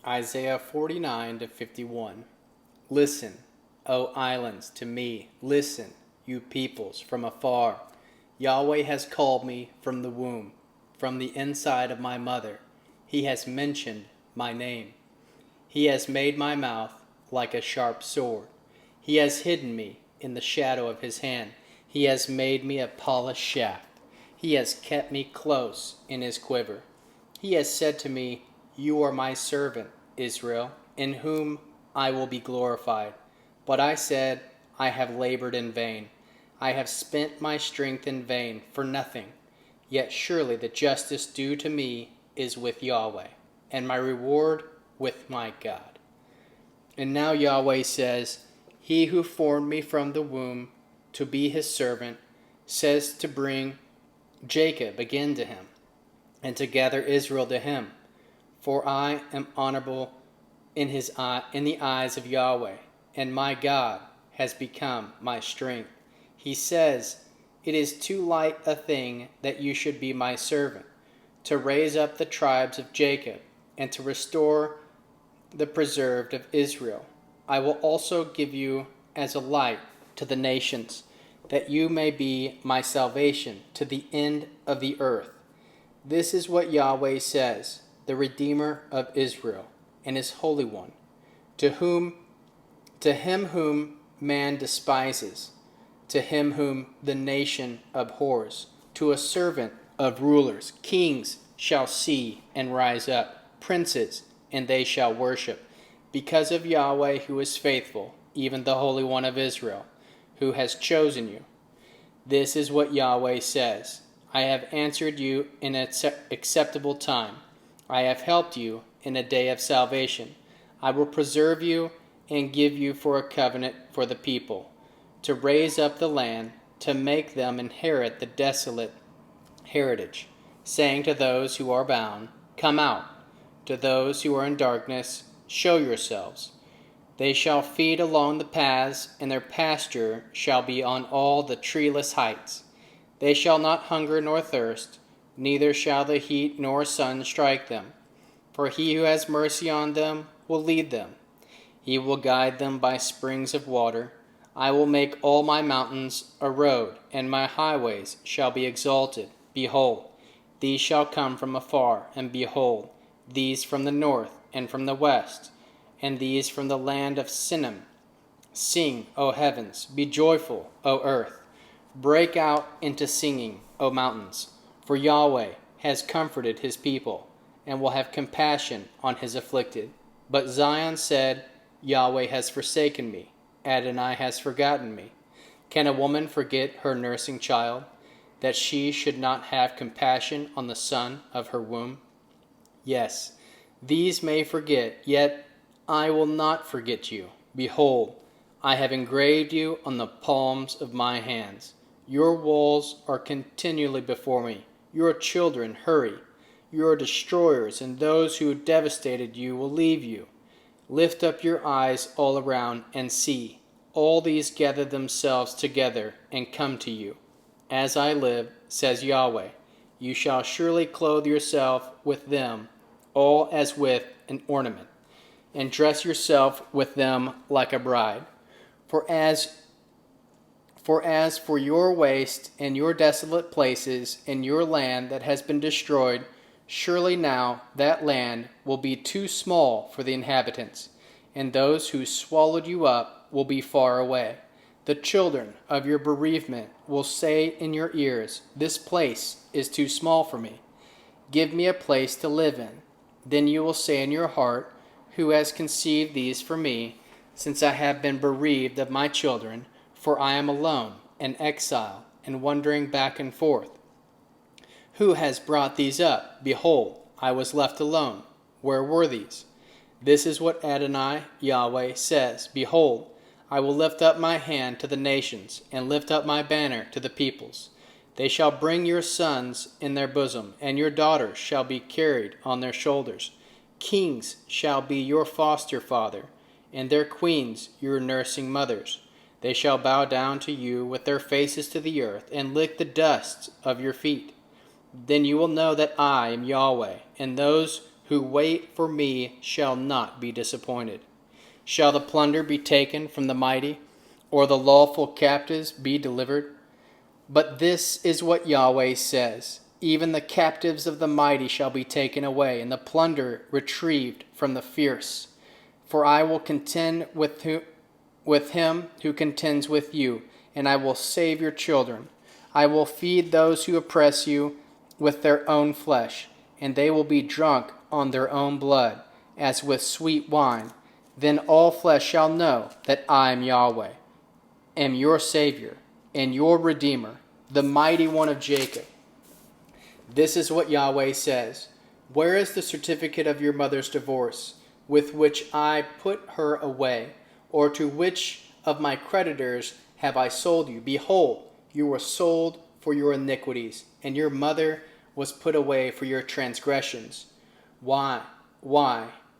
Isaiah 49 to 51. Listen, O islands, to me. Listen, you peoples from afar. Yahweh has called me from the womb, from the inside of my mother. He has mentioned my name. He has made my mouth like a sharp sword. He has hidden me in the shadow of his hand. He has made me a polished shaft. He has kept me close in his quiver. He has said to me, You are my servant, Israel, in whom I will be glorified. But I said, I have labored in vain. I have spent my strength in vain for nothing. Yet surely the justice due to me is with Yahweh, and my reward with my God. And now Yahweh says, He who formed me from the womb to be his servant says to bring Jacob again to him, and to gather Israel to him. For I am honorable in the eyes of Yahweh, and my God has become my strength. He says, It is too light a thing that you should be my servant, to raise up the tribes of Jacob, and to restore the preserved of Israel. I will also give you as a light to the nations, that you may be my salvation to the end of the earth. This is what Yahweh says, the Redeemer of Israel, and his Holy One, to him whom man despises, to him whom the nation abhors, to a servant of rulers, kings shall see and rise up, princes, and they shall worship, because of Yahweh who is faithful, even the Holy One of Israel, who has chosen you. This is what Yahweh says, I have answered you in an acceptable time. I have helped you in a day of salvation. I will preserve you and give you for a covenant for the people, to raise up the land, to make them inherit the desolate heritage, saying to those who are bound, Come out. To those who are in darkness, show yourselves. They shall feed along the paths, and their pasture shall be on all the treeless heights. They shall not hunger nor thirst, neither shall the heat nor sun strike them. For he who has mercy on them will lead them. He will guide them by springs of water. I will make all my mountains a road, and my highways shall be exalted. Behold, these shall come from afar, and behold, these from the north and from the west, and these from the land of Sinim. Sing, O heavens, be joyful, O earth. Break out into singing, O mountains, for Yahweh has comforted his people, and will have compassion on his afflicted. But Zion said, Yahweh has forsaken me, Adonai has forgotten me. Can a woman forget her nursing child, that she should not have compassion on the son of her womb? Yes, these may forget, yet I will not forget you. Behold, I have engraved you on the palms of my hands. Your walls are continually before me. Your children hurry. Your destroyers and those who devastated you will leave you. Lift up your eyes all around and see. All these gather themselves together and come to you. As I live, says Yahweh, you shall surely clothe yourself with them, all as with an ornament, and dress yourself with them like a bride. For as for your waste and your desolate places and your land that has been destroyed, surely now that land will be too small for the inhabitants, and those who swallowed you up will be far away. The children of your bereavement will say in your ears, This place is too small for me. Give me a place to live in. Then you will say in your heart, Who has conceived these for me, since I have been bereaved of my children, for I am alone, an exile, and wandering back and forth. Who has brought these up? Behold, I was left alone. Where were these? This is what Adonai, Yahweh, says. Behold, I will lift up my hand to the nations, and lift up my banner to the peoples. They shall bring your sons in their bosom, and your daughters shall be carried on their shoulders. Kings shall be your foster father, and their queens your nursing mothers. They shall bow down to you with their faces to the earth, and lick the dust of your feet. Then you will know that I am Yahweh, and those who wait for me shall not be disappointed. Shall the plunder be taken from the mighty, or the lawful captives be delivered? But this is what Yahweh says: even the captives of the mighty shall be taken away, and the plunder retrieved from the fierce. For I will contend with him who contends with you, and I will save your children. I will feed those who oppress you with their own flesh, and they will be drunk on their own blood, as with sweet wine. Then all flesh shall know that I am Yahweh, am your Savior, and your Redeemer, the mighty one of Jacob. This is what Yahweh says: where is the certificate of your mother's divorce, with which I put her away? Or to which of my creditors have I sold you? Behold, you were sold for your iniquities, and your mother was put away for your transgressions. Why,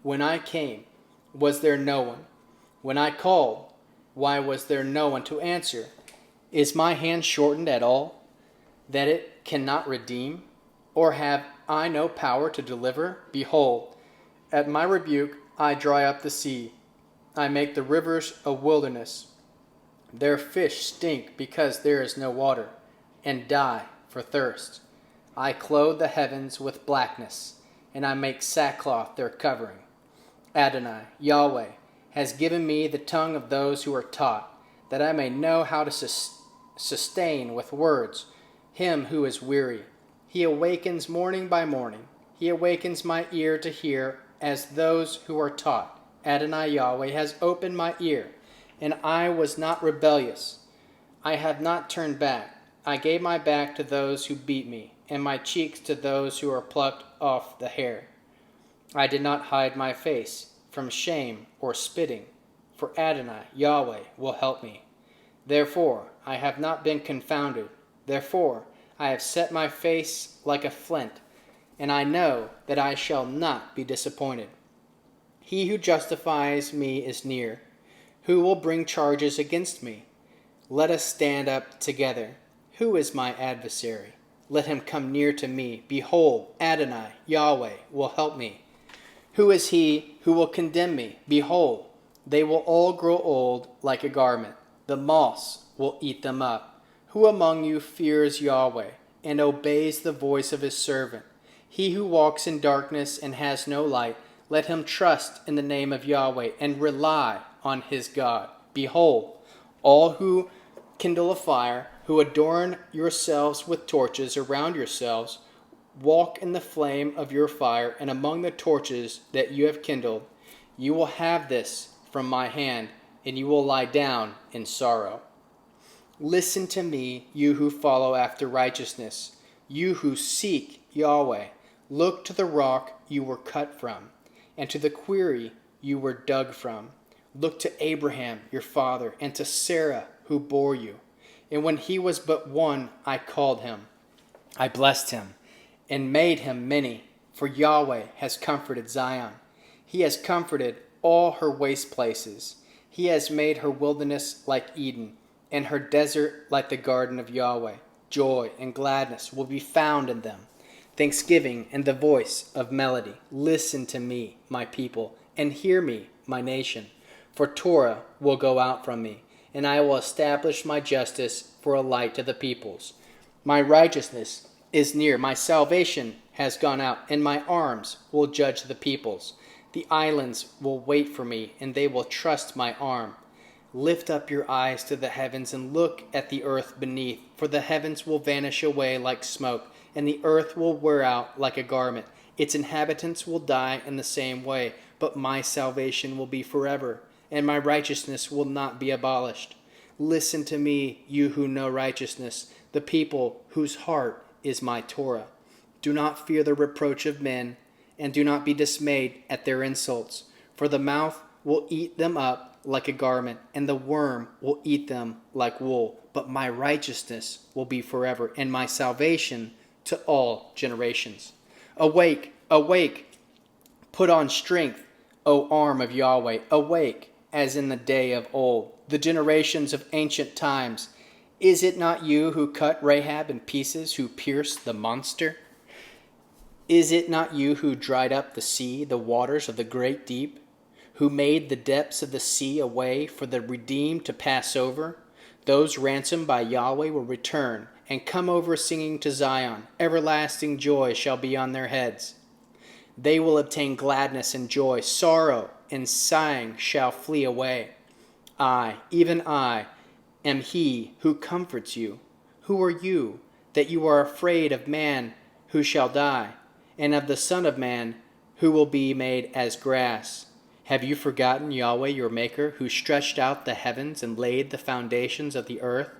when I came, was there no one? When I called, why was there no one to answer? Is my hand shortened at all, that it cannot redeem? Or have I no power to deliver? Behold, at my rebuke I dry up the sea. I make the rivers a wilderness. Their fish stink because there is no water, and die for thirst. I clothe the heavens with blackness, and I make sackcloth their covering. Adonai, Yahweh, has given me the tongue of those who are taught, that I may know how to sustain with words him who is weary. He awakens morning by morning. He awakens my ear to hear as those who are taught. Adonai Yahweh has opened my ear, and I was not rebellious. I have not turned back. I gave my back to those who beat me, and my cheeks to those who are plucked off the hair. I did not hide my face from shame or spitting, for Adonai Yahweh will help me. Therefore I have not been confounded. Therefore I have set my face like a flint, and I know that I shall not be disappointed. He who justifies me is near. Who will bring charges against me? Let us stand up together. Who is my adversary? Let him come near to me. Behold, Adonai, Yahweh, will help me. Who is he who will condemn me? Behold, they will all grow old like a garment. The moss will eat them up. Who among you fears Yahweh and obeys the voice of his servant? He who walks in darkness and has no light, let him trust in the name of Yahweh and rely on his God. Behold, all who kindle a fire, who adorn yourselves with torches around yourselves, walk in the flame of your fire, and among the torches that you have kindled, you will have this from my hand, and you will lie down in sorrow. Listen to me, you who follow after righteousness, you who seek Yahweh. Look to the rock you were cut from, and to the quarry you were dug from. Look to Abraham your father, and to Sarah who bore you. And when he was but one, I called him. I blessed him, and made him many. For Yahweh has comforted Zion. He has comforted all her waste places. He has made her wilderness like Eden, and her desert like the garden of Yahweh. Joy and gladness will be found in them, thanksgiving and the voice of melody. Listen to me, my people, and hear me, my nation. For Torah will go out from me, and I will establish my justice for a light to the peoples. My righteousness is near, my salvation has gone out, and my arms will judge the peoples. The islands will wait for me, and they will trust my arm. Lift up your eyes to the heavens and look at the earth beneath, for the heavens will vanish away like smoke, and the earth will wear out like a garment. Its inhabitants will die in the same way, but my salvation will be forever, and my righteousness will not be abolished. Listen to me, you who know righteousness, the people whose heart is my Torah. Do not fear the reproach of men, and do not be dismayed at their insults, for the mouth will eat them up like a garment, and the worm will eat them like wool. But my righteousness will be forever, and my salvation to all generations. Awake, awake, put on strength, O arm of Yahweh. Awake, as in the day of old, the generations of ancient times. Is it not you who cut Rahab in pieces, who pierced the monster? Is it not you who dried up the sea, the waters of the great deep? Who made the depths of the sea a way for the redeemed to pass over? Those ransomed by Yahweh will return and come over singing to Zion. Everlasting joy shall be on their heads. They will obtain gladness and joy. Sorrow and sighing shall flee away. I, even I, am he who comforts you. Who are you, that you are afraid of man who shall die, and of the Son of Man who will be made as grass? Have you forgotten Yahweh your Maker, who stretched out the heavens and laid the foundations of the earth?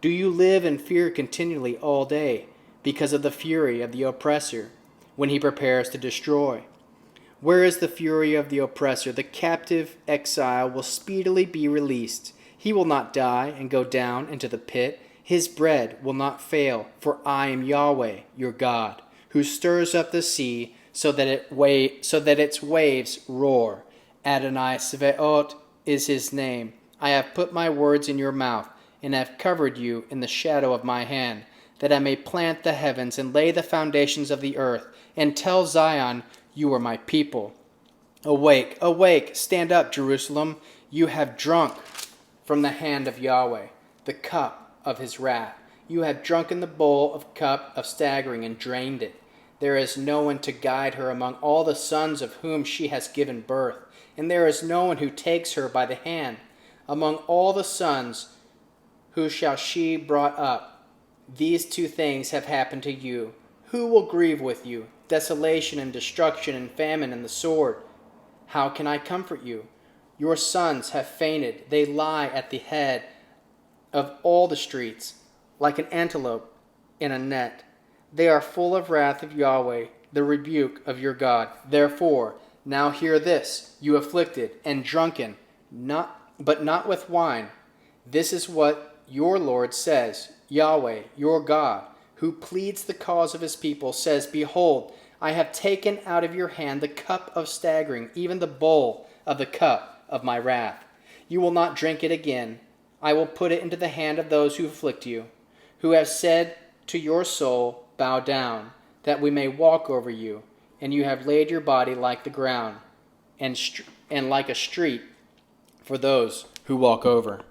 Do you live in fear continually all day, because of the fury of the oppressor, when he prepares to destroy? Where is the fury of the oppressor? The captive exile will speedily be released. He will not die and go down into the pit. His bread will not fail, for I am Yahweh your God, who stirs up the sea so that its waves roar. Adonai Sevaot is his name. I have put my words in your mouth, and have covered you in the shadow of my hand, that I may plant the heavens and lay the foundations of the earth, and tell Zion, you are my people. Awake, awake, stand up, Jerusalem. You have drunk from the hand of Yahweh the cup of his wrath. You have drunken the bowl of cup of staggering and drained it. There is no one to guide her among all the sons of whom she has given birth, and there is no one who takes her by the hand. Among all the sons who shall she brought up, these two things have happened to you. Who will grieve with you? Desolation and destruction and famine and the sword. How can I comfort you? Your sons have fainted. They lie at the head of all the streets, like an antelope in a net. They are full of wrath of Yahweh, the rebuke of your God. Therefore, now hear this, you afflicted and drunken, but not with wine. This is what your Lord says, Yahweh, your God, who pleads the cause of his people, says, Behold, I have taken out of your hand the cup of staggering, even the bowl of the cup of my wrath. You will not drink it again. I will put it into the hand of those who afflict you, who have said to your soul, Bow down, that we may walk over you. And you have laid your body like the ground, and like a street for those who walk over.